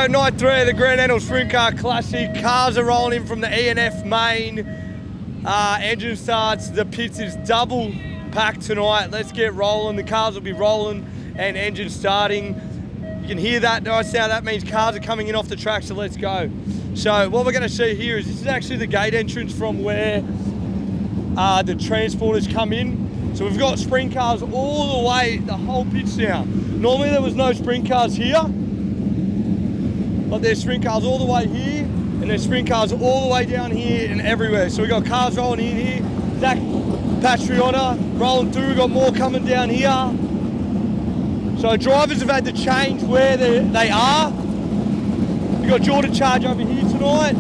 go, night 3 of the Grand Annual Sprint Car Classic. Cars are rolling in from the E&F main. Engine starts, the pits is double packed tonight. Let's get rolling. The cars will be rolling and engine starting. You can hear that nice sound. That means cars are coming in off the track, so let's go. So what we're going to see here is this is actually the gate entrance from where the transporters come in. So we've got sprint cars all the way, the whole pitch now. Normally there was no sprint cars here, but there's sprint cars all the way here, and there's sprint cars all the way down here and everywhere. So we've got cars rolling in here. Zach Patriota rolling through. We've got more coming down here. So drivers have had to change where they are. We've got Jordan Charge over here tonight.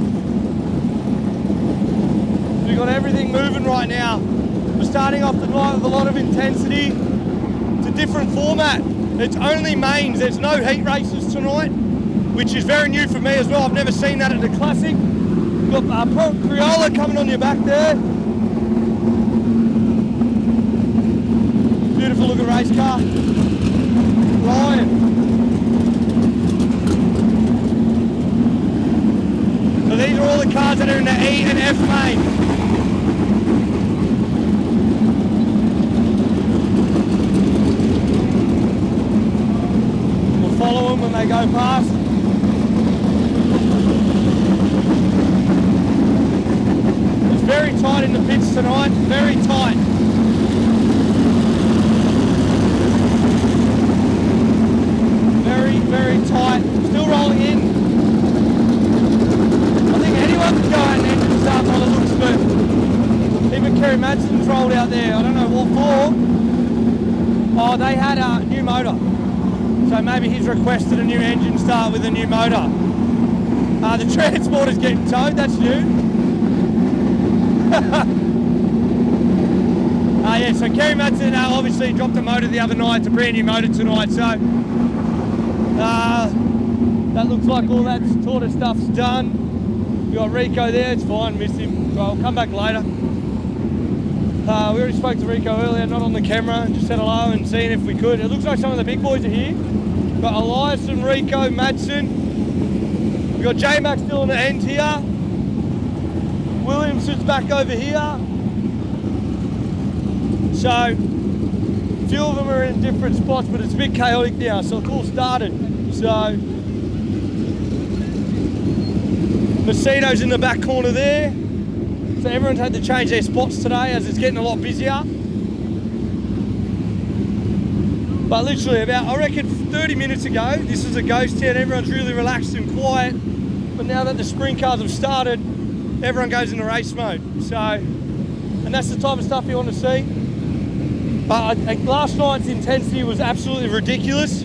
We've got everything moving right now. We're starting off the night with a lot of intensity. It's a different format. It's only mains. There's no heat races tonight, which is very new for me as well. I've never seen that at the Classic. We've got Priola coming on your back there. Beautiful looking race car. Ryan. So these are all the cars that are in the E and F main. We'll follow them when they go past. It's very tight in the pits tonight, very tight. Very tight, still rolling in. I think anyone can go out and engine start by the looks, but even Kerry Madsen's rolled out there. I don't know what for. Oh, they had a new motor. So maybe he's requested a new engine start with a new motor. The transporter's getting towed, that's new. Yeah, so Kerry Madsen obviously dropped a motor the other night. It's a brand new motor tonight, so that looks like all that sort of stuff's done. We got Rico there, it's fine, missed him. Well, I'll come back later. We already spoke to Rico earlier, not on the camera, just said hello and seeing if we could. It looks like some of the big boys are here. We've got Elias and Rico, Madsen. We've got J-Mac still on the end here. Williamson's back over here. So, a few of them are in different spots, but it's a bit chaotic now, so it's all started. So, Macedo's in the back corner there. So everyone's had to change their spots today as it's getting a lot busier. But literally about, I reckon 30 minutes ago, this was a ghost town, everyone's really relaxed and quiet. But now that the sprint cars have started, everyone goes into race mode. So, and that's the type of stuff you want to see. But last night's intensity was absolutely ridiculous.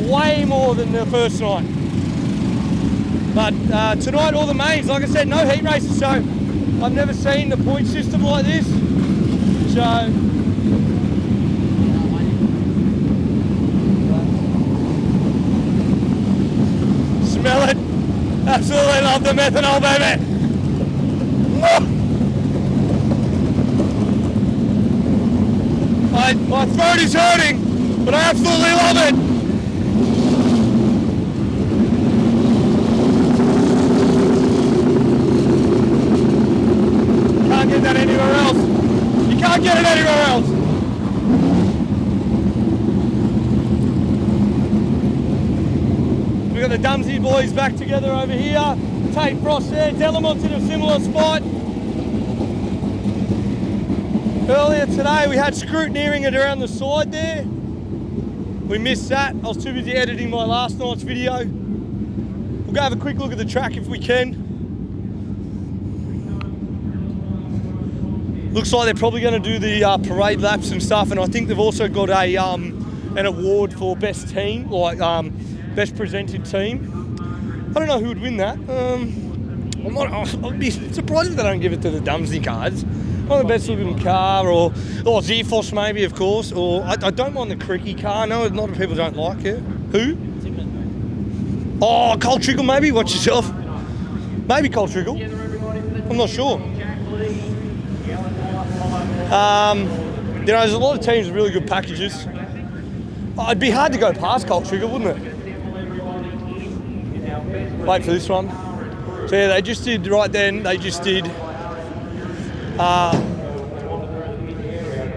Way more than the first night. But tonight, all the mains, like I said, no heat races, so I've never seen the point system like this. So, smell it. Absolutely love the methanol, baby. My throat is hurting, but I absolutely love it. Can't get that anywhere else. You can't get it anywhere else. We've got the Dumsy boys back together over here. Tate Frost there, Delamont's in a similar spot. Earlier today we had scrutineering it around the side there. We missed that. I was too busy editing my last night's video. We'll go have a quick look at the track if we can. Looks like they're probably going to do the parade laps and stuff, and I think they've also got a an award for best team, like best presented team. I don't know who would win that. I'd be surprised if they don't give it to the Dumsy cars. Not the best looking car, or Zefos maybe, of course, or I don't mind the Cricky car. No, a lot of people don't like it. Who? Oh, Cole Trickle maybe, watch yourself. Maybe Cole Trickle. I'm not sure. You know, there's a lot of teams with really good packages. It'd be hard to go past Cole Trickle, wouldn't it? Wait for this one. So yeah, they just did, right then, they just did,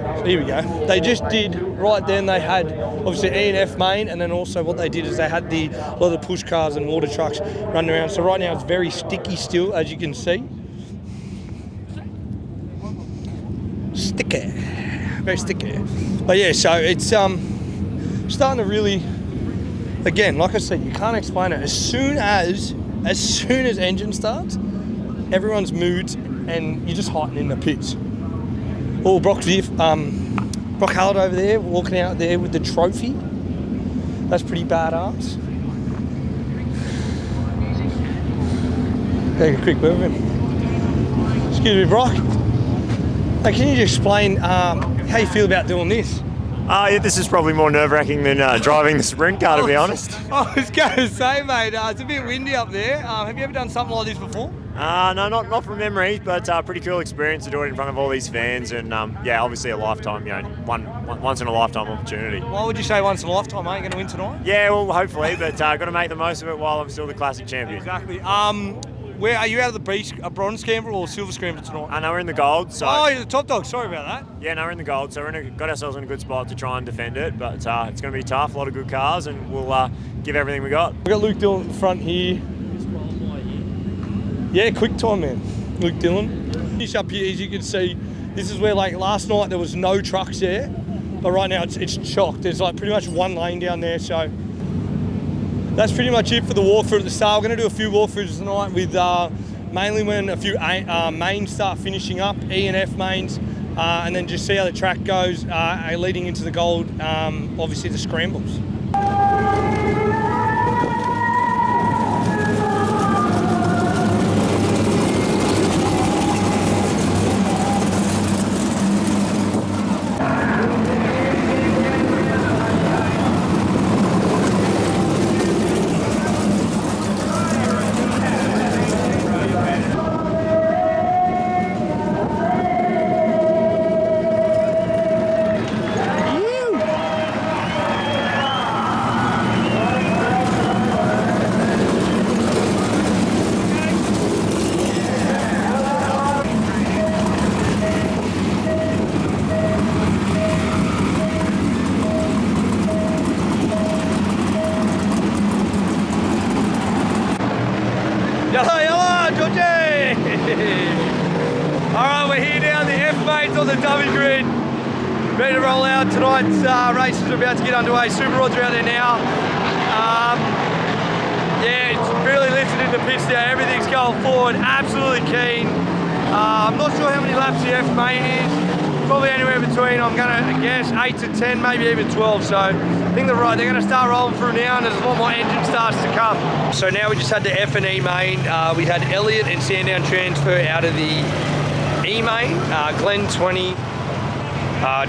so here we go. They just did, right then they had obviously E&F main, and then also what they did is they had a lot of the push cars and water trucks running around. So right now it's very sticky still, as you can see. Sticky, very sticky. But yeah, so it's starting to really, again, like I said, you can't explain it. As soon as engine starts, everyone's moods, and you're just hiding in the pits. Oh, Brock Howard over there, walking out there with the trophy. That's pretty badass. Take a quick word with him. Excuse me, Brock. Hey, can you just explain how you feel about doing this? Yeah, this is probably more nerve-wracking than driving the sprint car, to be honest. I was going to say, mate, it's a bit windy up there. Have you ever done something like this before? No, not from memory, but pretty cool experience to do it in front of all these fans, and yeah, obviously a lifetime, once in a lifetime opportunity. Why would you say once in a lifetime? Ain't going to win tonight? Yeah, well, hopefully, but got to make the most of it while I'm still the classic champion. Exactly. Where are you out of the beach? A bronze scramble or silver scramble tonight? I know we're in the gold, so. Oh, you're the top dog. Sorry about that. Yeah, no, we're in the gold, so got ourselves in a good spot to try and defend it, but it's going to be tough. A lot of good cars, and we'll give everything we got. We've got Luke Dillon in the front here. Yeah, quick time, man. Luke Dillon. Finish up here, as you can see. This is where, like, last night there was no trucks there, but right now it's chocked. There's like pretty much one lane down there, so. That's pretty much it for the walkthrough at the start. We're going to do a few walkthroughs tonight with mainly when a few mains start finishing up, E&F mains, and then just see how the track goes leading into the gold, obviously the scrambles. Alright, we're here now, the F-mates on the dummy grid. Ready to roll out. Tonight's races are about to get underway. Super rods are out there now. Yeah, it's really lifted in the pits now. Everything's going forward. Absolutely keen. I'm not sure how many laps the F-main is. Probably anywhere between, I'm going to guess, 8 to 10, maybe even 12. So I think they're right. They're going to start rolling through now, and there's a lot more engine starts to come. So now we just had the F and E main. We had Elliott and Sandown transfer out of the E main. Glenn 20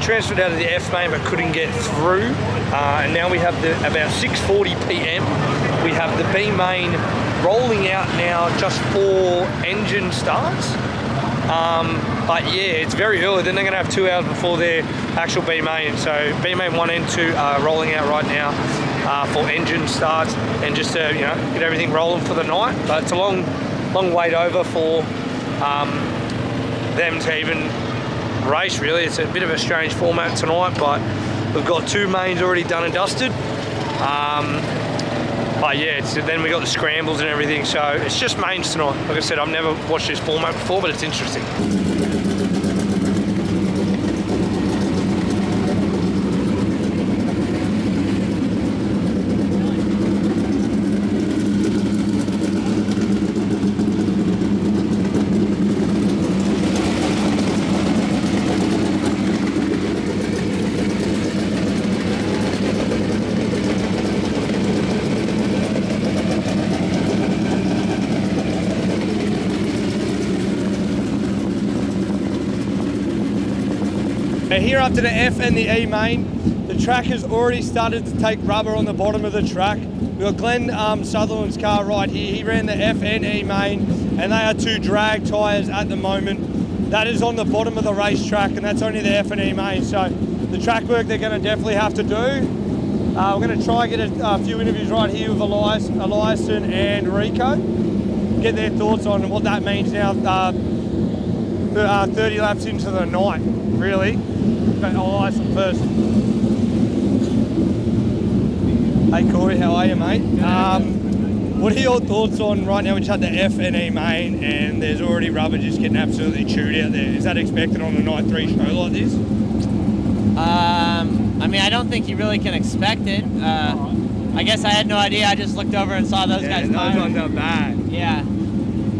transferred out of the F main but couldn't get through. And now we have about 6:40 p.m. We have the B main rolling out now just for engine starts. But yeah, it's very early. Then they're going to have 2 hours before their actual B main. So B main 1 and 2 are rolling out right now for engine starts and just to get everything rolling for the night. But it's a long wait over for them to even race. Really, it's a bit of a strange format tonight, but we've got 2 mains already done and dusted. But yeah, then we got the scrambles and everything, so it's just mains tonight. Like I said, I've never watched this format before, but it's interesting. Here up to the F and the E main, the track has already started to take rubber on the bottom of the track. We've got Glenn Sutherland's car right here. He ran the F and E main, and they are 2 drag tyres at the moment. That is on the bottom of the racetrack, and that's only the F and E main. So the track work they're going to definitely have to do We're going to try and get a few interviews right here with Eliason and Rico. Get their thoughts on what that means now, 30 laps into the night, really. But Eliason first. Hey Corey, how are you, mate? What are your thoughts on right now? We just had the F and E main, and there's already rubber just getting absolutely chewed out there. Is that expected on a night 3 show like this? I mean, I don't think you really can expect it. I guess I had no idea. I just looked over and saw those guys. Yeah, those ones are bad. Yeah.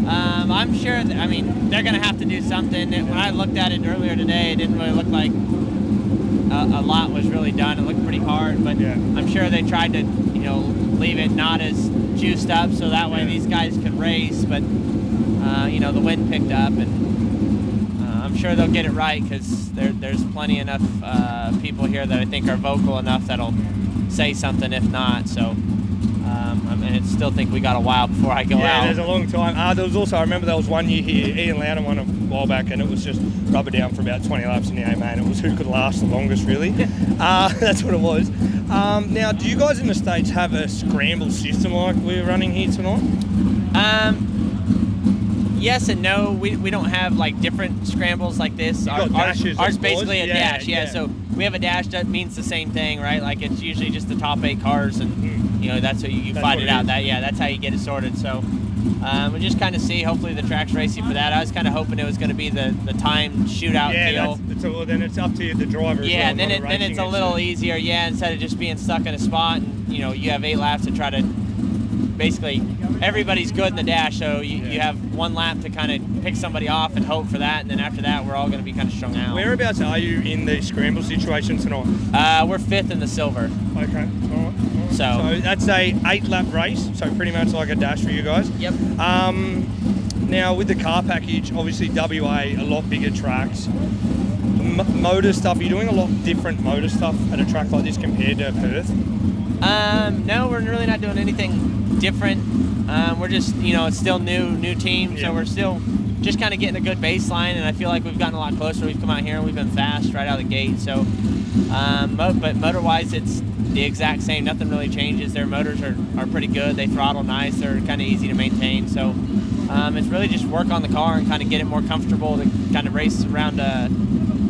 I'm sure. I mean, they're going to have to do something. When I looked at it earlier today, it didn't really look like a lot was really done. It looked pretty hard, but yeah. I'm sure they tried to, leave it not as juiced up so that way these guys could race. But the wind picked up, and I'm sure they'll get it right because there's plenty enough people here that I think are vocal enough that'll say something if not. So I still think we got a while before I go out. Yeah, there's a long time. There was also, I remember there was one year here, Ian Loudon won a while back, and it was just rubber down for about 20 laps in the A main. It was who could last the longest, really. That's what it was. Now, do you guys in the States have a scramble system like we're running here tonight? Yes and no. We don't have like different scrambles like this. Ours basically a dash. Yeah, so we have a dash that means the same thing, right? Like it's usually just the top 8 cars, and that's how you fight it out. That's how you get it sorted. So we'll just kind of see. Hopefully the track's racing for that. I was kind of hoping it was going to be the time shootout deal. Then it's up to the driver. Yeah, then it's a little easier. Yeah, instead of just being stuck in a spot, and you have 8 laps to try to. Basically, everybody's good in the dash, so you have 1 lap to kind of pick somebody off and hope for that, and then after that, we're all going to be kind of strung out. Whereabouts are you in the scramble situation tonight? We're 5th in the silver. Okay, all right. So that's a 8-lap race, so pretty much like a dash for you guys. Yep. Now, with the car package, obviously WA, a lot bigger tracks. Motor stuff, are you doing a lot different motor stuff at a track like this compared to Perth? No, we're really not doing anything different. We're just, it's still new team, so we're still just kind of getting a good baseline, and I feel like we've gotten a lot closer. We've come out here and we've been fast right out of the gate. So, but motor-wise, it's the exact same. Nothing really changes. Their motors are pretty good. They throttle nice. They're kind of easy to maintain. So, it's really just work on the car and kind of get it more comfortable to kind of race around, I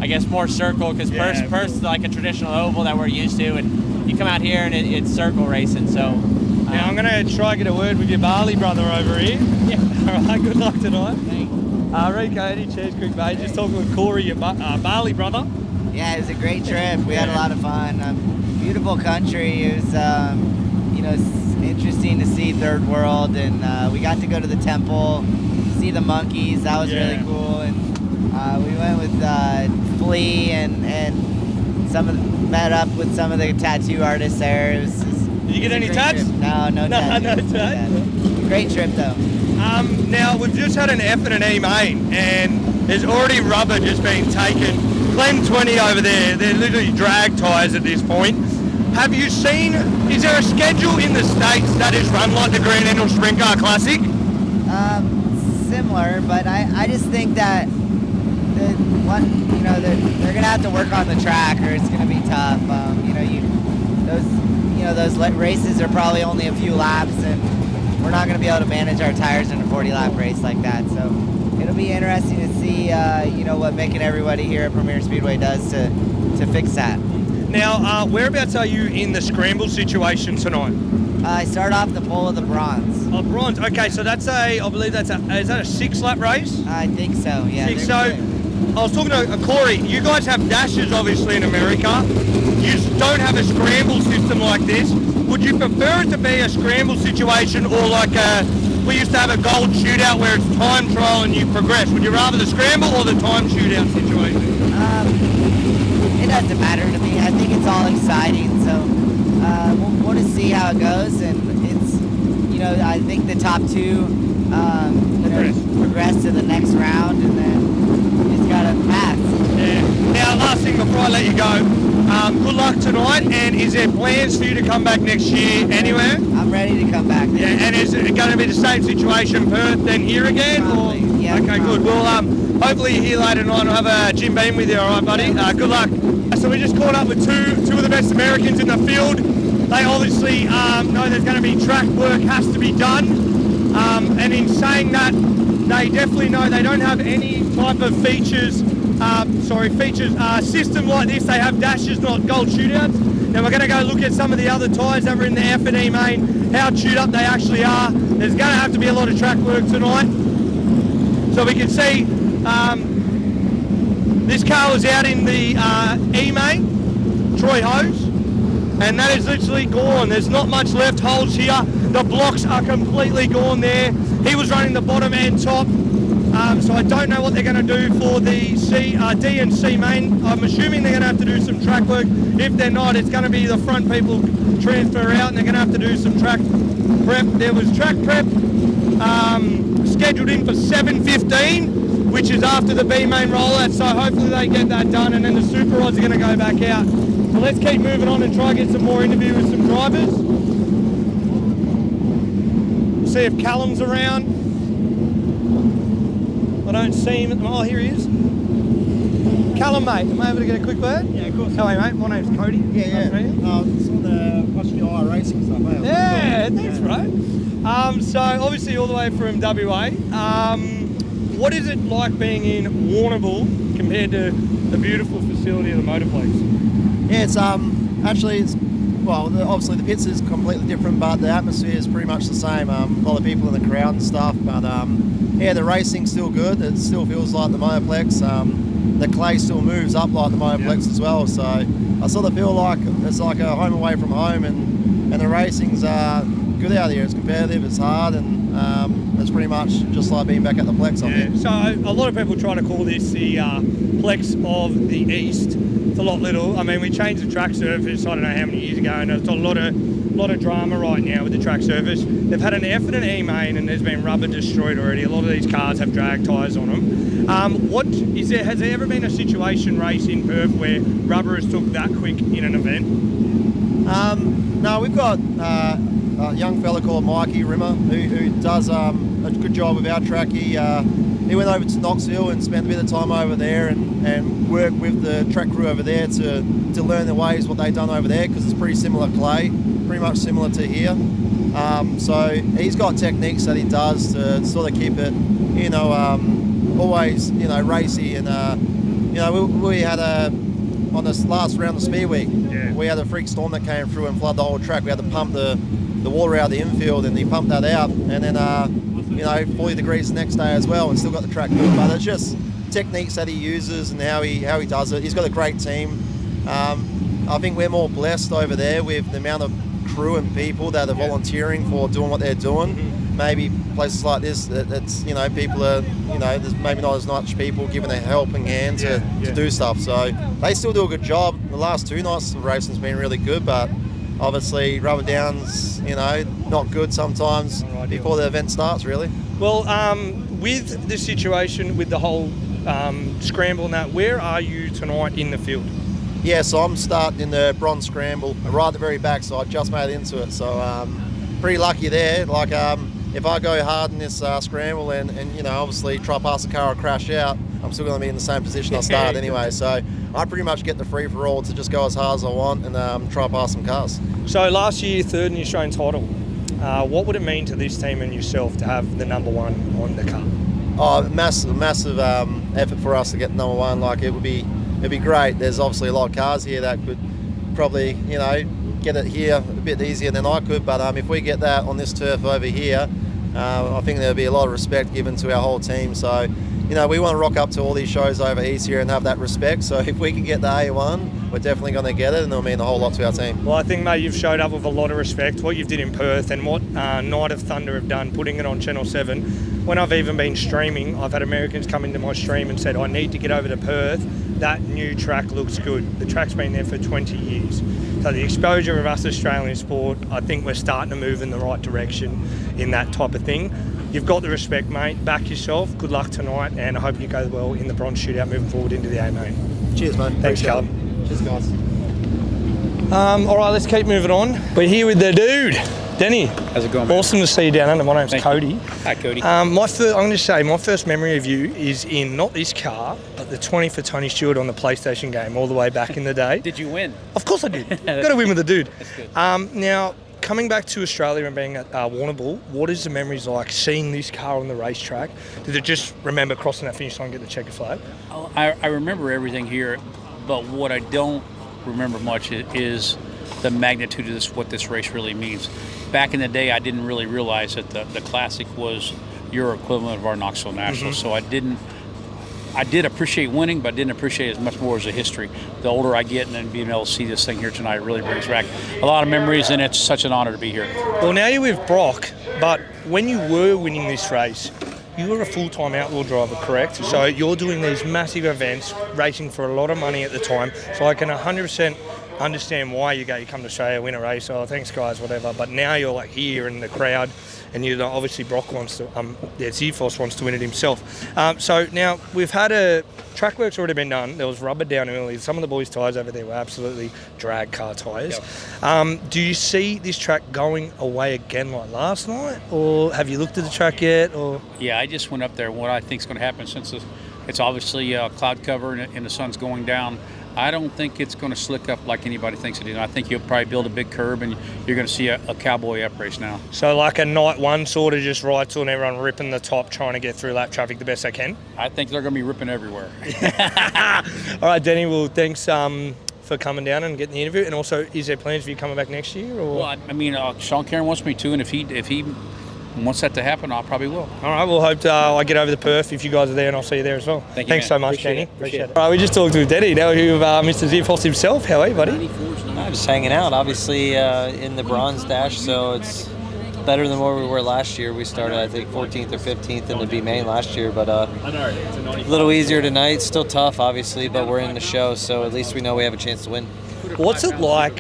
guess, more circle, because Perth is like a traditional oval that we're used to, and you come out here and it's circle racing. So. Now I'm going to try and get a word with your Barley brother over here. Yeah. All right, good luck tonight. Thanks. Rico, any cheers, quick mate. Just talking with Corey, your Barley brother. Yeah, it was a great trip. We had a lot of fun. Beautiful country. It was, it's interesting to see third world, and we got to go to the temple, see the monkeys. That was really cool. And we went with Flea and met up with some of the tattoo artists there. It was Did you get any tats? No tats. No tats. Great trip though. Now we've just had an F and an E main, and there's already rubber just being taken. Glen 20 over there, they're literally drag tyres at this point. Have you seen, is there a schedule in the States that is run like the Green Endel Sprintcar Classic? Similar, but I just think that they're gonna have to work on the track, or it's gonna be tough. Those races are probably only a few laps, and we're not going to be able to manage our tires in a 40-lap race like that. So it'll be interesting to see, what Mick and everybody here at Premier Speedway does to fix that. Now, whereabouts are you in the scramble situation tonight? I start off the pole of the bronze. Oh, bronze. Okay, so is that a 6-lap race? I think so, yeah. 6, so I was talking to Corey, you guys have dashes obviously in America. You don't have a scramble system like this. Would you prefer it to be a scramble situation, or like we used to have a gold shootout where it's time trial and you progress? Would you rather the scramble or the time shootout situation? It doesn't matter to me. I think it's all exciting, so we'll just see how it goes. And it's, I think the top 2 progress to the next round, and then it's got to pass. Yeah. Now, last thing before I let you go. Good luck tonight, and is there plans for you to come back next year anywhere? I'm ready to come back. Yeah, and is it going to be the same situation, Perth, then here again? Probably, or? Yeah. Okay, probably. good. Well, hopefully you're here later tonight and I'll have a Jim Beam with you, all right, buddy? Good luck. So we just caught up with two of the best Americans in the field. they obviously know there's going to be track work has to be done. And in saying that, they definitely know they don't have any type of system like this. They have dashes, not gold shootouts. Now we're going to go look at some of the other tyres that were in the F&E main, how chewed up they actually are. There's going to have to be a lot of track work tonight. So we can see this car was out in the E main, Troy Hose, and that is literally gone. There's not much left, holes here. The blocks are completely gone there. He was running the bottom and top. So I don't know what they're going to do for the D and C main. I'm assuming they're going to have to do some track work. If they're not, it's going to be the front people transfer out and they're going to have to do some track prep. There was track prep scheduled in for 7:15, which is after the B main rollout. So hopefully they get that done and then the super rods are going to go back out. So let's keep moving on and try and get some more interview with some drivers. See if Callum's around. I don't see him at the moment. Oh, here he is. Callum, mate, am I able to get a quick word? Yeah, of course. How are you, mate? My name's Cody. Yeah. It's on the watching your racing stuff, eh? Yeah, thanks, bro. So obviously all the way from WA. What is it like being in Warrnambool compared to the beautiful facility of the Motorplex? Yeah, it's obviously the pits is completely different, but the atmosphere is pretty much the same. A lot of people in the crowd and stuff, but yeah, the racing's still good. It still feels like the Motorplex. The clay still moves up like the Motorplex as well. So I sort of feel like it's like a home away from home, and the racing's good out here. It's competitive, it's hard, and it's pretty much just like being back at the Plex. I think. So a lot of people try to call this the Plex of the East. It's a lot little. I mean, we changed the track surface, I don't know how many years ago, and there's a lot of drama right now with the track surface. They've had an F and an E main and there's been rubber destroyed already. A lot of these cars have drag tyres on them. Has there ever been a situation race in Perth where rubber has took that quick in an event? No, we've got a young fella called Mikey Rimmer who does a good job with our track. He went over to Knoxville and spent a bit of time over there and worked with the track crew over there to learn the ways, what they've done over there, because it's pretty similar clay, pretty much similar to here. So he's got techniques that he does to sort of keep it, always, racy. And, we had on this last round of Speedway, we had a freak storm that came through and flooded the whole track. We had to pump the water out of the infield, and he pumped that out. And then, 40 degrees the next day as well, and still got the track good. But it's just techniques that he uses and how he does it. He's got a great team. I think we're more blessed over there with the amount of crew and people that are volunteering for doing what they're doing. Maybe places like this, it's people are, there's maybe not as much people giving a helping hand to do stuff. So they still do a good job. The last 2 nights of racing's been really good, but obviously rubber down's, not good sometimes before the event starts, really. Well, with the situation with the whole scramble and that, where are you tonight in the field? Yeah, so I'm starting in the bronze scramble, right at the very back, so I just made it into it. So pretty lucky there. Like if I go hard in this scramble and obviously try past the car or crash out, I'm still going to be in the same position I started anyway. So I pretty much get the free-for-all to just go as hard as I want and try past some cars. So last year, 3rd in the Australian title. What would it mean to this team and yourself to have the number 1 on the car? Oh, massive effort for us to get number 1. Like it'd be great. There's obviously a lot of cars here that could probably, get it here a bit easier than I could. But if we get that on this turf over here, I think there'll be a lot of respect given to our whole team. So, we want to rock up to all these shows over east here and have that respect. So if we can get the A1, we're definitely going to get it, and it'll mean a whole lot to our team. Well, I think, mate, you've showed up with a lot of respect. What you did in Perth and what Night of Thunder have done, putting it on Channel 7. When I've even been streaming, I've had Americans come into my stream and said, I need to get over to Perth. That new track looks good. The track's been there for 20 years. So the exposure of us Australian sport, I think we're starting to move in the right direction in that type of thing. You've got the respect, mate. Back yourself. Good luck tonight, and I hope you go well in the bronze shootout moving forward into the A main. Cheers, mate. Thanks, Callum. Cheers, guys. All right, let's keep moving on. We're here with the dude. Denny, How's it going, man? awesome to see you down under. My name's Thank Cody. you. Hi, Cody. I'm going to say my first memory of you is in not this car, but the 20 for Tony Stewart on the PlayStation game all the way back in the day. Did you win? Of course I did. Got to win with the dude. That's good. Now, coming back to Australia and being at Warrnambool, what is the memories like seeing this car on the racetrack? Did it just remember crossing that finish line and get the checker flag? Oh, I remember everything here, but what I don't remember much is the magnitude of what this race really means. Back in the day, I didn't really realize that the Classic was your equivalent of our Knoxville National, so I did appreciate winning, but I didn't appreciate as much more as a history. The older I get, and then being able to see this thing here tonight really brings back a lot of memories, and it's such an honor to be here. Well, now you're with Brock, but when you were winning this race, you were a full-time outlaw driver, correct? So you're doing these massive events, racing for a lot of money at the time, so I can 100% understand why you come to Australia, win a race, oh, thanks guys, whatever. But now you're like here in the crowd, and obviously Brock wants to, Zefos wants to win it himself. So now we've had track work's already been done. There was rubber down early. Some of the boys' tyres over there were absolutely drag car tyres. Yep. Do you see this track going away again like last night, or have you looked at the track yet? Or Yeah, I just went up there. What I think is going to happen, since it's obviously cloud cover and the sun's going down, I don't think it's going to slick up like anybody thinks it is. I think you'll probably build a big curb, and you're going to see a cowboy up race now. So like a night one sort of just right to, and everyone ripping the top, trying to get through lap traffic the best they can? I think they're going to be ripping everywhere. All right, Denny, well, thanks for coming down and getting the interview. And also, is there plans for you coming back next year? Or? Well, I mean, Sean Cairn wants me to, and if he wants that to happen, I probably will. All right, we'll hope I get over to Perth if you guys are there, and I'll see you there as well. Thank you, Thanks man. so much, Appreciate Danny. it. Appreciate it. All right, we just talked with Denny. Now we're with Mr. Zefos himself. How are you, buddy? Just hanging out, obviously in the bronze dash, so it's better than where we were last year. We started, I think, 14th or 15th in the B main last year, but a little easier tonight. Still tough, obviously, but we're in the show, so at least we know we have a chance to win. What's it like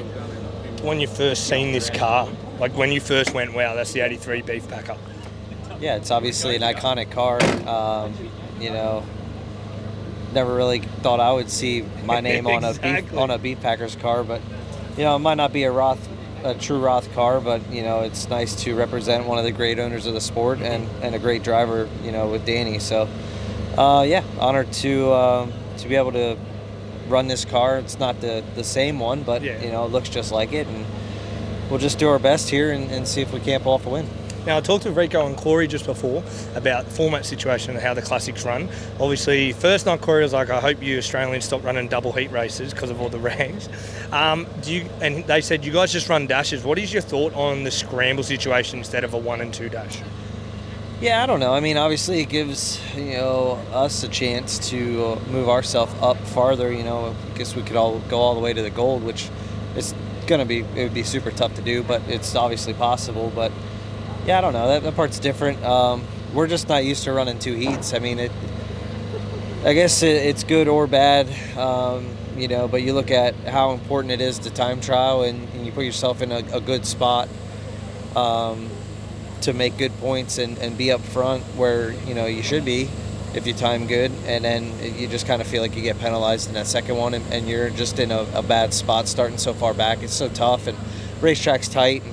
when you first seen this car? Like when you first went, wow, that's the 83 Beef Packer. Yeah, it's obviously an iconic car. Never really thought I would see my name on a Beef Packers car, but it might not be a true Roth car, but it's nice to represent one of the great owners of the sport and a great driver, with Danny. So, honored to be able to run this car. It's not the same one, but it looks just like it, and we'll just do our best here and see if we can't pull off a win. Now, I talked to Rico and Corey just before about the format situation and how the classics run. Obviously, first night Corey was like, I hope you Australians stop running double heat races because of all the rags. And they said, you guys just run dashes. What is your thought on the scramble situation instead of a 1 and 2 dash? Yeah, I don't know. I mean, obviously it gives, us a chance to move ourselves up farther. I guess we could all go all the way to the gold, which is it would be super tough to do, but it's obviously possible. But yeah, I don't know. That part's different. We're just not used to running 2 heats. I mean, I guess it's good or bad, but you look at how important it is to time trial, and you put yourself in a good spot to make good points and be up front where, you should be if you time good, and then you just kind of feel like you get penalized in that second one, and you're just in a bad spot starting so far back. It's so tough, and racetrack's tight,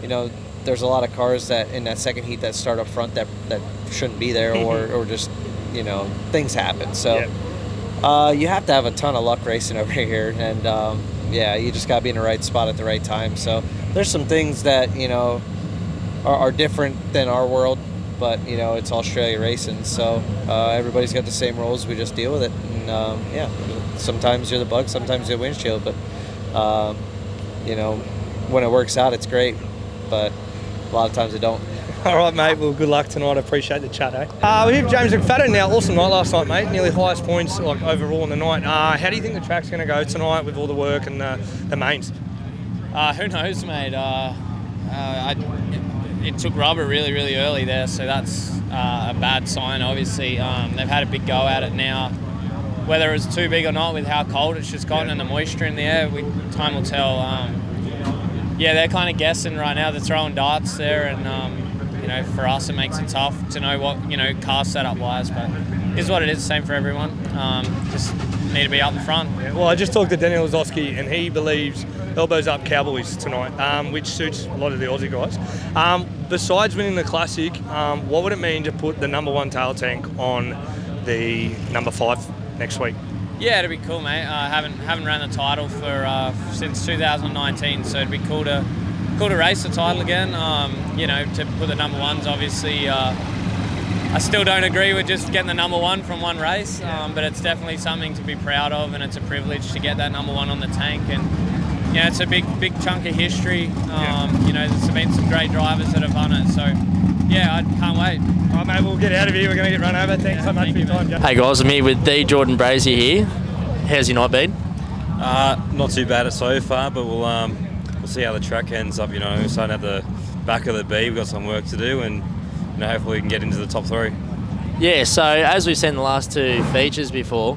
and, there's a lot of cars that in that second heat that start up front that shouldn't be there, or just, things happen. So you have to have a ton of luck racing over here, and you just got to be in the right spot at the right time. So there's some things that, are different than our world, but, it's Australia racing. So everybody's got the same rules. We just deal with it. And, sometimes you're the bug, sometimes you're the windshield, but, when it works out, it's great. But a lot of times it don't. All right, mate. Well, good luck tonight. I appreciate the chat, eh? We have James McFadden now. Awesome night last night, mate. Nearly highest points overall in the night. How do you think the track's going to go tonight with all the work and the mains? Who knows, mate? It took rubber really, really early there, so that's a bad sign, obviously. They've had a big go at it now. Whether it was too big or not with how cold it's just gotten and the moisture in the air, time will tell. They're kind of guessing right now. They're throwing darts there, and for us it makes it tough to know what car setup wise, but it's what it is. Same for everyone. Just need to be up the front. Yeah, well, I just talked to Danny Lasoski, and he believes elbows up Cowboys tonight, which suits a lot of the Aussie guys. Besides winning the Classic, what would it mean to put the #1 tail tank on the #5 next week? Yeah, it'd be cool, mate. Haven't ran the title for since 2019, so it'd be cool to race the title again. You know, to put the #1s, obviously. I still don't agree with just getting the #1 from one race, but it's definitely something to be proud of, and it's a privilege to get that #1 on the tank. And you know, it's a big chunk of history. You know, there's been some great drivers that have won it, so yeah, I can't wait. All right, mate, we'll get out of here. We're going to get run over. Thanks so much for your time, Joe. Hey guys, I'm here with D. Jordan Brazier here. How's your night been? Not too bad so far, but we'll see how the track ends up. You know, we're starting at the back of the B. We've got some work to do, and you know, hopefully we can get into the top 3. Yeah, so as we've seen the last 2 features before,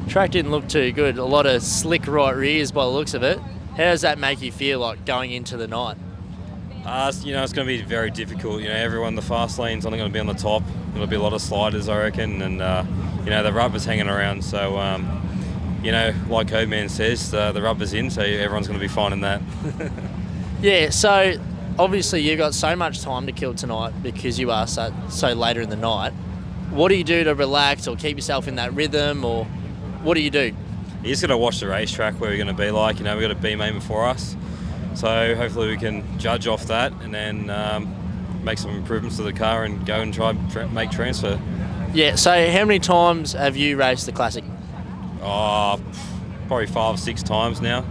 track didn't look too good. A lot of slick right rears by the looks of it. How does that make you feel like going into the night? You know, it's going to be very difficult. You know, everyone in the fast lane's only going to be on the top. There'll be a lot of sliders, I reckon, and you know, the rubber's hanging around. So, you know, like Codeman says, the rubber's in, so everyone's going to be fine in that. Yeah, so obviously you've got so much time to kill tonight because you are so later in the night. What do you do to relax or keep yourself in that rhythm, or what do you do? You just got to watch the racetrack where we're going to be like. You know, we've got a B main before us. So hopefully we can judge off that and then make some improvements to the car and go and try and make transfer. Yeah, so how many times have you raced the Classic? Oh, probably 5 or 6 times now.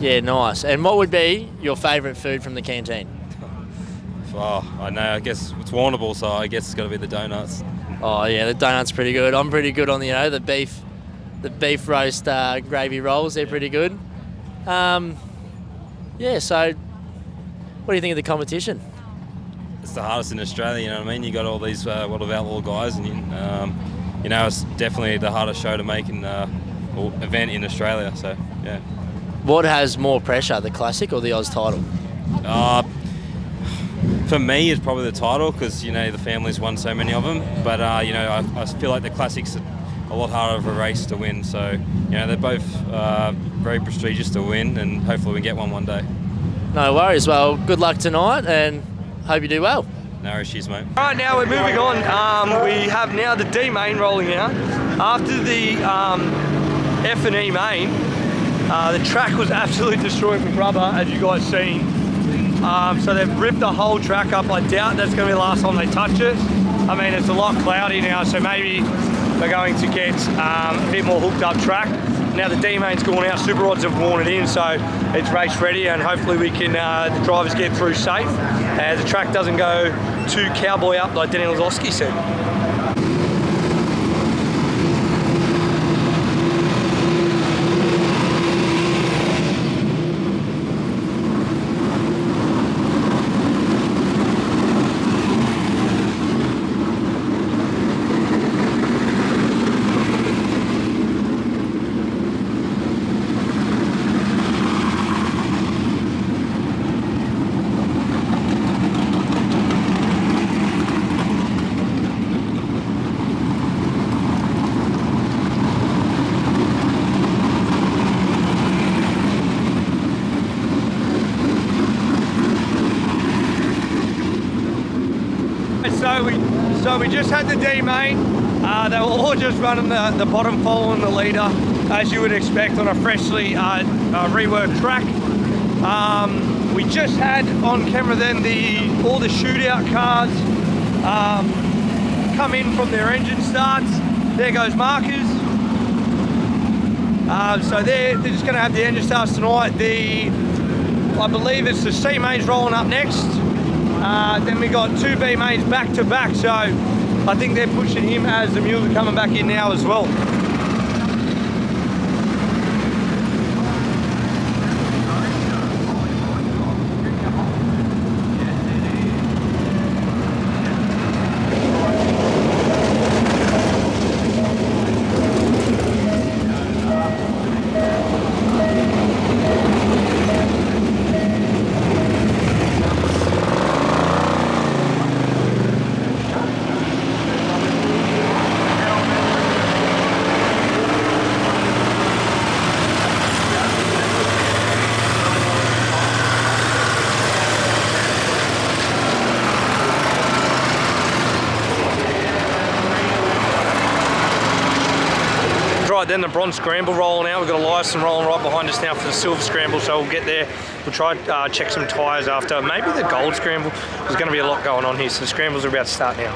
Yeah, nice. And what would be your favourite food from the canteen? Oh, I know, I guess it's Warrnambool, so I guess it's got to be the donuts. Oh yeah, the donuts pretty good. I'm pretty good on the beef roast gravy rolls. They're pretty good. Yeah, so what do you think of the competition? It's the hardest in Australia, you know what I mean? You got all these World of Outlaw guys, and you know, it's definitely the hardest show to make in event in Australia. So yeah. What has more pressure, the Classic or the Oz title? For me, it's probably the title because you know the family's won so many of them. But you know, I feel like the Classic's a lot harder of a race to win. So you know, they're both very prestigious to win, and hopefully we get one day. No worries. Well, good luck tonight, and hope you do well. No issues, mate. All right, now we're moving on. We have now the D main rolling out. After the F and E main, the track was absolutely destroyed with rubber, as you guys seen. So they've ripped the whole track up. I doubt that's going to be the last time they touch it. I mean, it's a lot cloudy now, so maybe they're going to get a bit more hooked up track. Now the D main's gone out, super rods have worn it in, so it's race ready, and hopefully we can, the drivers get through safe. The track doesn't go too cowboy up like Danny Lasoski said. So we just had the D main. They were all just running the bottom, following the leader, as you would expect on a freshly reworked track. We just had on camera then all the shootout cars come in from their engine starts. There goes Marcus. So they're just going to have the engine starts tonight. I believe it's the C mains rolling up next. Then we got 2 B mains back to back, so I think they're pushing him as the mules are coming back in now as well. right, then the bronze scramble rolling out. We've got a Lyson rolling right behind us now for the silver scramble, so we'll get there. We'll try check some tyres after. Maybe the gold scramble. There's going to be a lot going on here, so the scrambles are about to start now.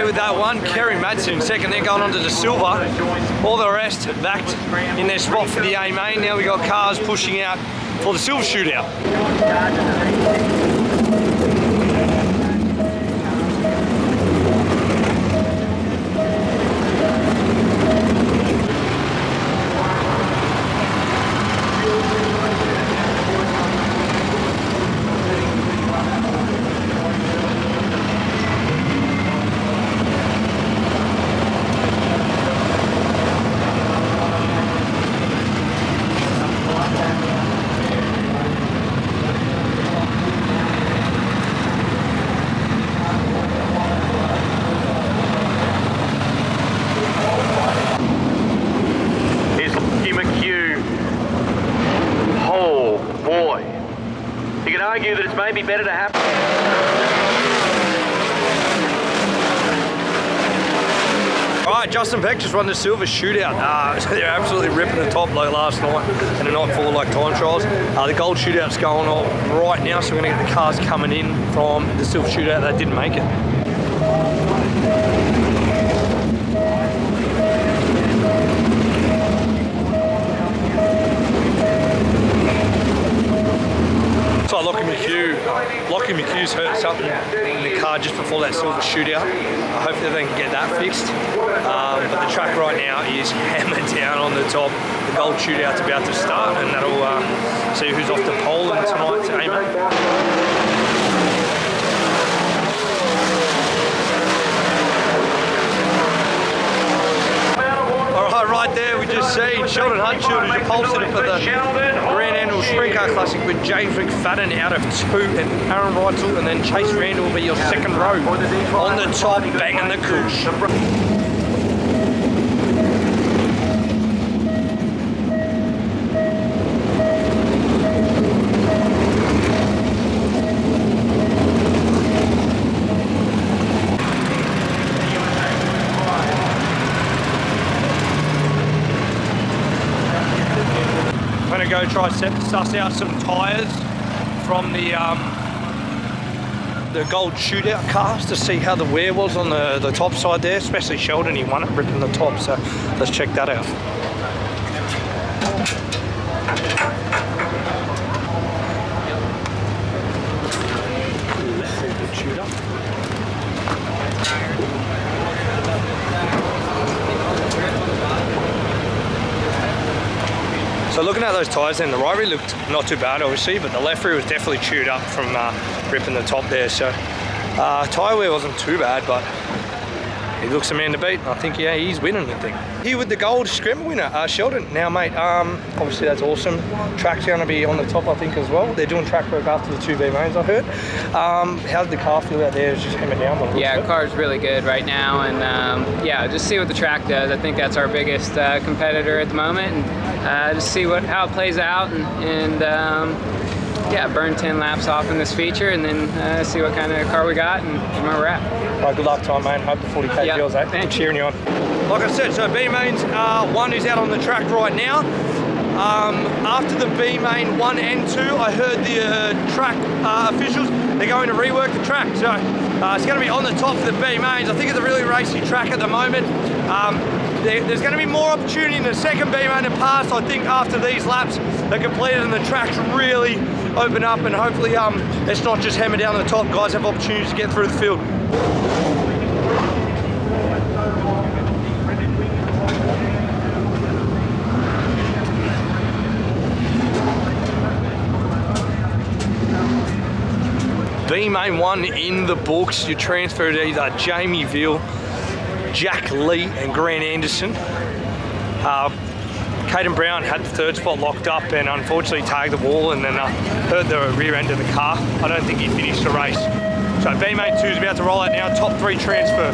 With that one, Kerry Madsen second, they're going on to the silver. All the rest backed in their spot for the A main. Now we got cars pushing out for the silver shootout. That it's maybe better to have. Alright, Justin Peck just won the silver shootout. They're absolutely ripping the top like last night and the night before, like time trials. The gold shootout's going on right now, so we're going to get the cars coming in from the silver shootout that didn't make it. So Lockie McHugh's hurt something in the car just before that silver shootout. Hopefully they can get that fixed. But the track right now is hammered down on the top. The gold shootout's about to start, and that'll see who's off the pole in tonight's A-main. Right there, we just seen Sheldon Hunshield, who's a pole sitter for the Grand Annual Sprintcar Classic, with James McFadden out of 2 and Aaron Reitzel, and then Chase Randall will be your second row on the top, banging the coosh. Go try suss out some tyres from the gold shootout cars to see how the wear was on the top side there, especially Sheldon. He won it ripping the top, so let's check that out. So looking at those tyres then, the right rear looked not too bad obviously, but the left rear was definitely chewed up from ripping the top there. So tyre wear wasn't too bad, but he looks a man to beat. I think, yeah, he's winning the thing. Here with the gold scramble winner, Sheldon. Now, mate, obviously that's awesome. Track's going to be on the top, I think, as well. They're doing track work after the 2B mains, I heard. How did the car feel out there? It's just hammered down. Yeah, the car's really good right now, and yeah, just see what the track does. I think that's our biggest competitor at the moment, and just see how it plays out, and yeah, burn 10 laps off in this feature, and then see what kind of car we got and where we're at. Right, good luck, Tom, mate. Hope the 40k deals, eh? Thank you. Cheering you on. Like I said, so B mains, one is out on the track right now. After the B main 1 and 2, I heard the track officials, they're going to rework the track. So it's going to be on the top for the B mains. I think it's a really racy track at the moment. There's going to be more opportunity in the second B main to pass, I think, after these laps are completed and the tracks really open up, and hopefully it's not just hammer down the top. Guys have opportunities to get through the field. B main 1 in the books. You transferred either Jamie Veal Jack Lee and Grant Anderson. Caden Brown had the third spot locked up and unfortunately tagged the wall and then hurt the rear end of the car. I don't think he finished the race. So B-Mate 2 is about to roll out now, top 3 transfer.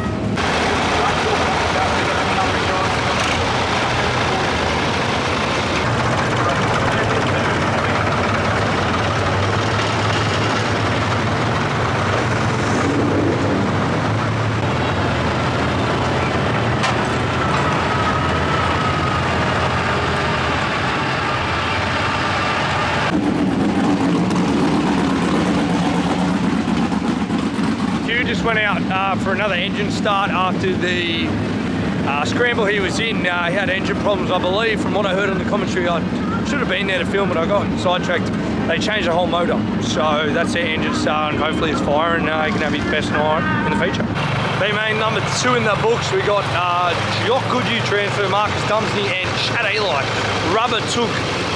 Went out for another engine start after the scramble he was in. He had engine problems, I believe, from what I heard on the commentary. I should have been there to film it, I got sidetracked. They changed the whole motor, so that's their engine start and hopefully it's firing. He can have his best night in the future. B-Main number 2 in the books, we got Jock Goodyear transfer, Marcus Dumsney and Chad Eli. Rubber took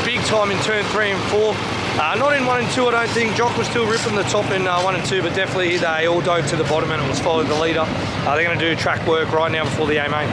big time in turn 3 and 4. Not in 1 and 2, I don't think. Jock was still ripping the top in 1 and 2, but definitely they all dove to the bottom and it was followed the leader. They're going to do track work right now before the A-Main.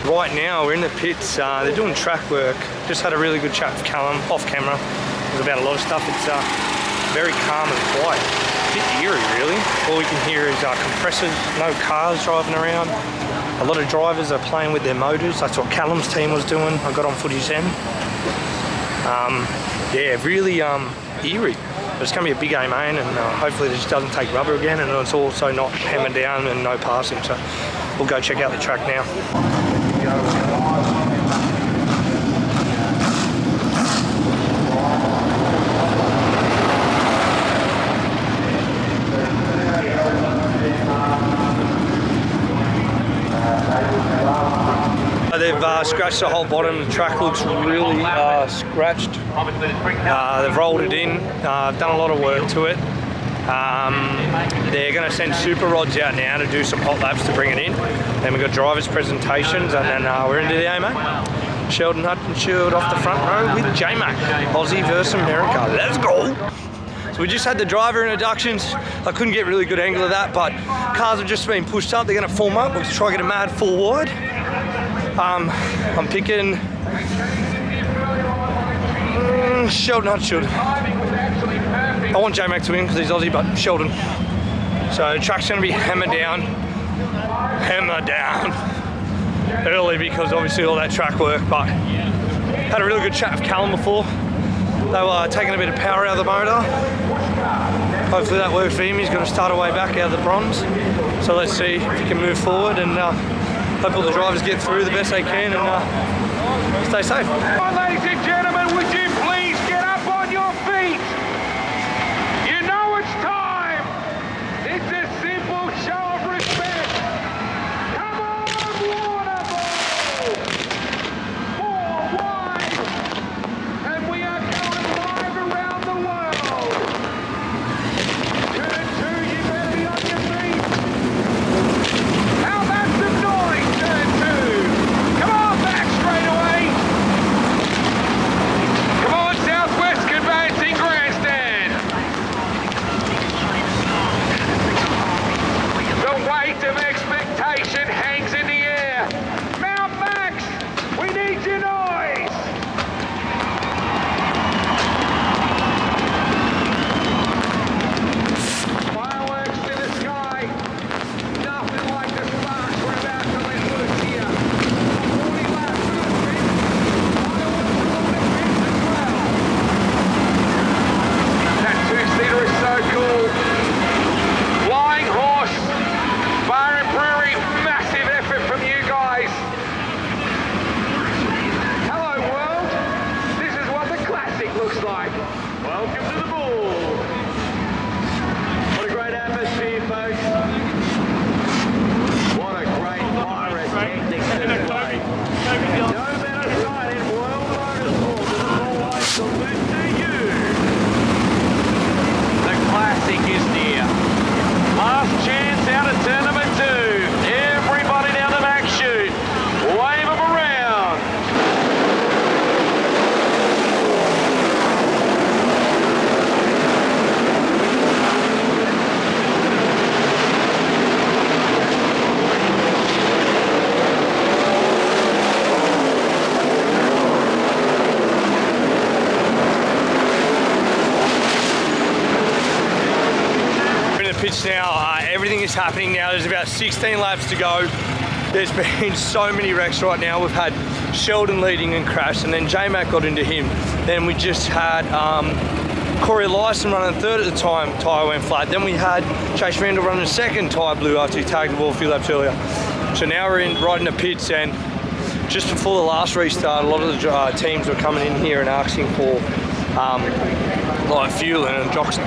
Right now we're in the pits, they're doing track work. Just had a really good chat with Callum off camera. It was about a lot of stuff. It's very calm and quiet. A bit eerie really. All we can hear is compressors, no cars driving around. A lot of drivers are playing with their motors. That's what Callum's team was doing. I got on footage then. Yeah, really eerie. But it's going to be a big A-Main and hopefully it just doesn't take rubber again and it's also not hammered down and no passing. So we'll go check out the track now. They've scratched the whole bottom. The track looks really scratched. They've rolled it in, done a lot of work to it. They're going to send super rods out now to do some hot laps to bring it in. Then we've got drivers' presentations and then we're into the A-Main. Sheldon Hutchinson off the front row with J-Mac. Aussie versus America. Let's go! So we just had the driver introductions. I couldn't get a really good angle of that, but cars have just been pushed up. They're going to form up. We'll try to get a mad full wide. I'm picking Sheldon Hutchinson. I want J-Mac to win because he's Aussie, but Sheldon. So the track's going to be hammered down early because obviously all that track work, but had a really good chat with Callum before. They were taking a bit of power out of the motor. Hopefully that worked for him. He's going to start away back out of the bronze. So let's see if he can move forward and hope all the drivers get through the best they can and stay safe. Ladies and gentlemen, would you please get up on your feet? You know it's time. It's a simple show of respect. Come on, Warrnambool! 4 wide. And we are going live around the world. Turn 2, you better be on your feet. How about some noise, turn 2? Come on, back straight away. Come on, Southwest Conveyancing Grandstand. The weight of expectation hangs in the air. Mount Max, we need your noise. Fireworks in the sky. Nothing like the sparks we're about to let loose here. 40 laps to the pit. Fireworks on the pits as well. That 2-seater is so cool. Flying Horse, Bar and Brewery, massive effort from you guys. Hello world, this is what the classic looks like. Welcome to the board. finish now. Everything is happening now. There's about 16 laps to go. There's been so many wrecks right now. We've had Sheldon leading and crashed, and then J-Mac got into him. Then we just had Corey Lyson running third at the time, tyre went flat. Then we had Chase Randall running second, tyre blew after he tagged the ball a few laps earlier. So now we're right in the pits, and just before the last restart, a lot of the teams were coming in here and asking for like fuel, and Jock's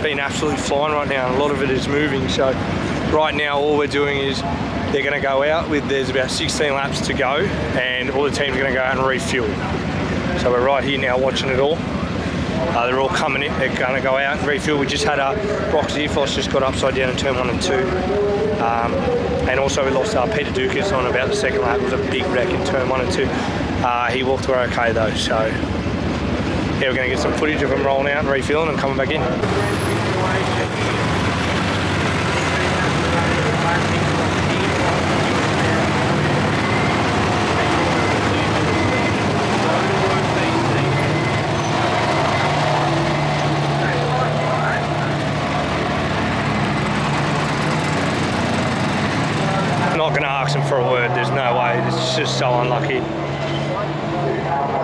been absolutely flying right now, and a lot of it is moving. So right now all we're doing is they're going to go out with, there's about 16 laps to go, and all the teams are going to go out and refuel. So we're right here now watching it all. They're all coming in, they're going to go out and refuel. We just had Brock's Earfoss just got upside down in turn 1 and 2. And also we lost Peter Dukas on about the second lap. It was a big wreck in turn 1 and 2. He walked away okay though, so yeah, we're going to get some footage of him rolling out and refueling and coming back in. Not going to ask him for a word, there's no way, it's just so unlucky.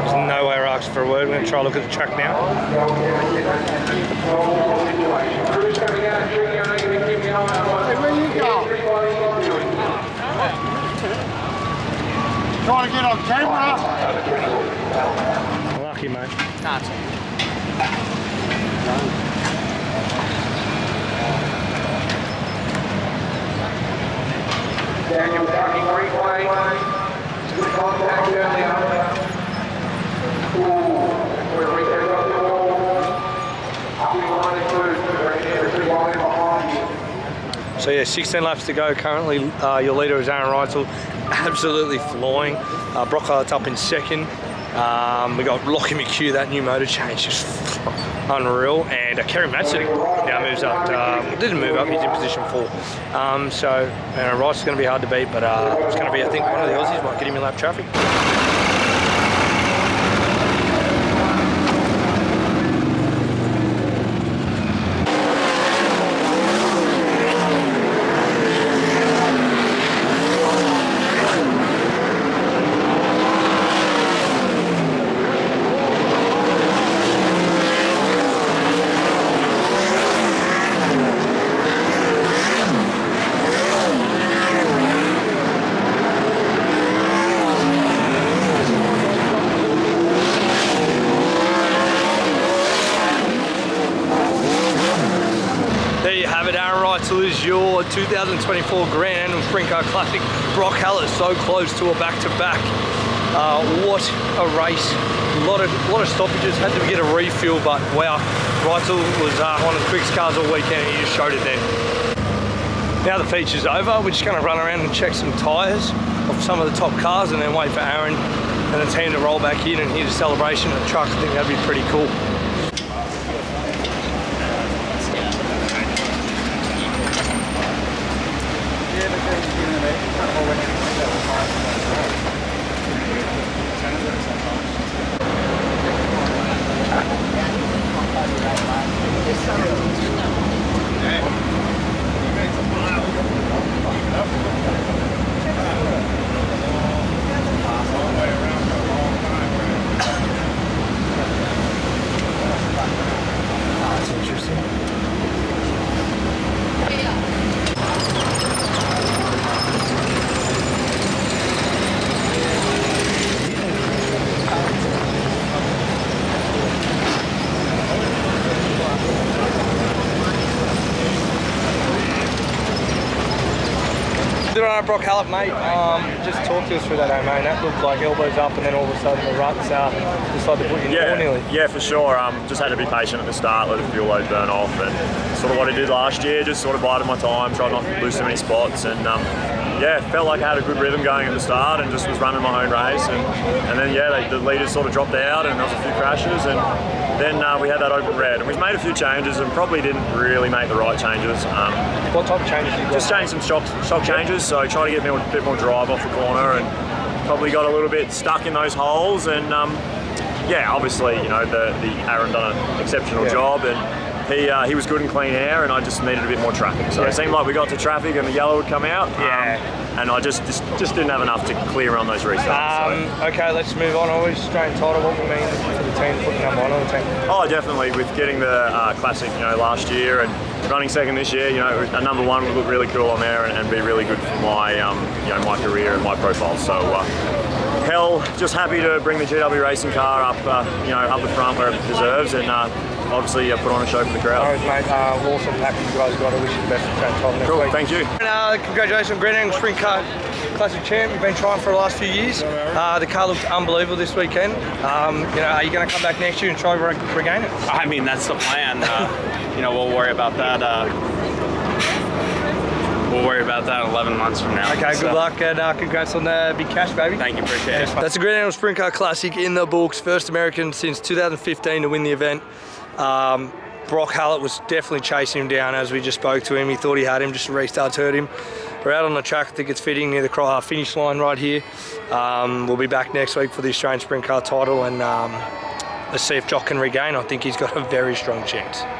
There's no way we're asking for a word. We're going to try to look at the track now. Hey, where you go? Trying to get on camera? Lucky, mate. Daniel parking Greenway. Good contact earlier. Where Rico got the ball. Up in line and good. Very line behind you. So yeah, 16 laps to go currently. Your leader is Aaron Reitzel, absolutely flying. Brock Hart's up in second. We got Lockie McHugh, that new motor change, just unreal. And Kerry Matson now moves up, didn't move up, he's in position 4. So Reitzel's going to be hard to beat, but it's going to be, I think, one of the Aussies might get him in lap traffic. Is your 2024 Grand Annual Sprintcar Classic. Brock Hallett so close to a back-to-back. What a race. A lot of stoppages, had to get a refuel, but wow, Reitzel was one of the quickest cars all weekend, and he just showed it there. Now the feature's over, we're just going to run around and check some tyres of some of the top cars, and then wait for Aaron and the team to roll back in and hear the celebration of the truck. I think that'd be pretty cool. Brock Hallett, mate, just talk to us through that, mate. That looked like elbows up, and then all of a sudden the ruts decided to put you in the wall nearly. Yeah, for sure. Just had to be patient at the start, let the fuel load burn off, and sort of what I did last year, just sort of bided my time, tried not to lose too many spots, and yeah, felt like I had a good rhythm going at the start, and just was running my own race, and then yeah, the leaders sort of dropped out, and there was a few crashes, and then we had that open red, and we've made a few changes, and probably didn't really make the right changes. What type of changes did you do? Just changed some shock changes, so trying to get a bit more drive off the corner, and probably got a little bit stuck in those holes, and yeah, obviously, you know, the Aaron done an exceptional job, and he was good in clean air, and I just needed a bit more traffic. So it seemed like we got to traffic and the yellow would come out. And I just didn't have enough to clear on those restarts. Okay, let's move on. Always straight and title. What do you mean for the team putting number one on the team? Oh, definitely. With getting the classic, last year and running second this year, a number one would look really cool on there and be really good for my, my career and my profile. So, hell, just happy to bring the GW racing car up, up the front where it deserves, and obviously put on a show for the crowd. All right, mate. Awesome package you guys got. I wish you the best for time next week. Thank you. And, congratulations, Grand Angle Sprintcar Classic champ. You've been trying for the last few years. The car looked unbelievable this weekend. Are you going to come back next year and try to regain it? I mean, that's the plan. We'll worry about that. We'll worry about that 11 months from now. Okay, good luck and congrats on the big cash, baby. Thank you, appreciate it. That's the Grand Angle Sprintcar Classic in the books. First American since 2015 to win the event. Brock Hallett was definitely chasing him down as we just spoke to him. He thought he had him, just restarts hurt him. We're out on the track. I think it's fitting near the finish line right here. We'll be back next week for the Australian Sprint Car title, and let's see if Jock can regain. I think he's got a very strong chance.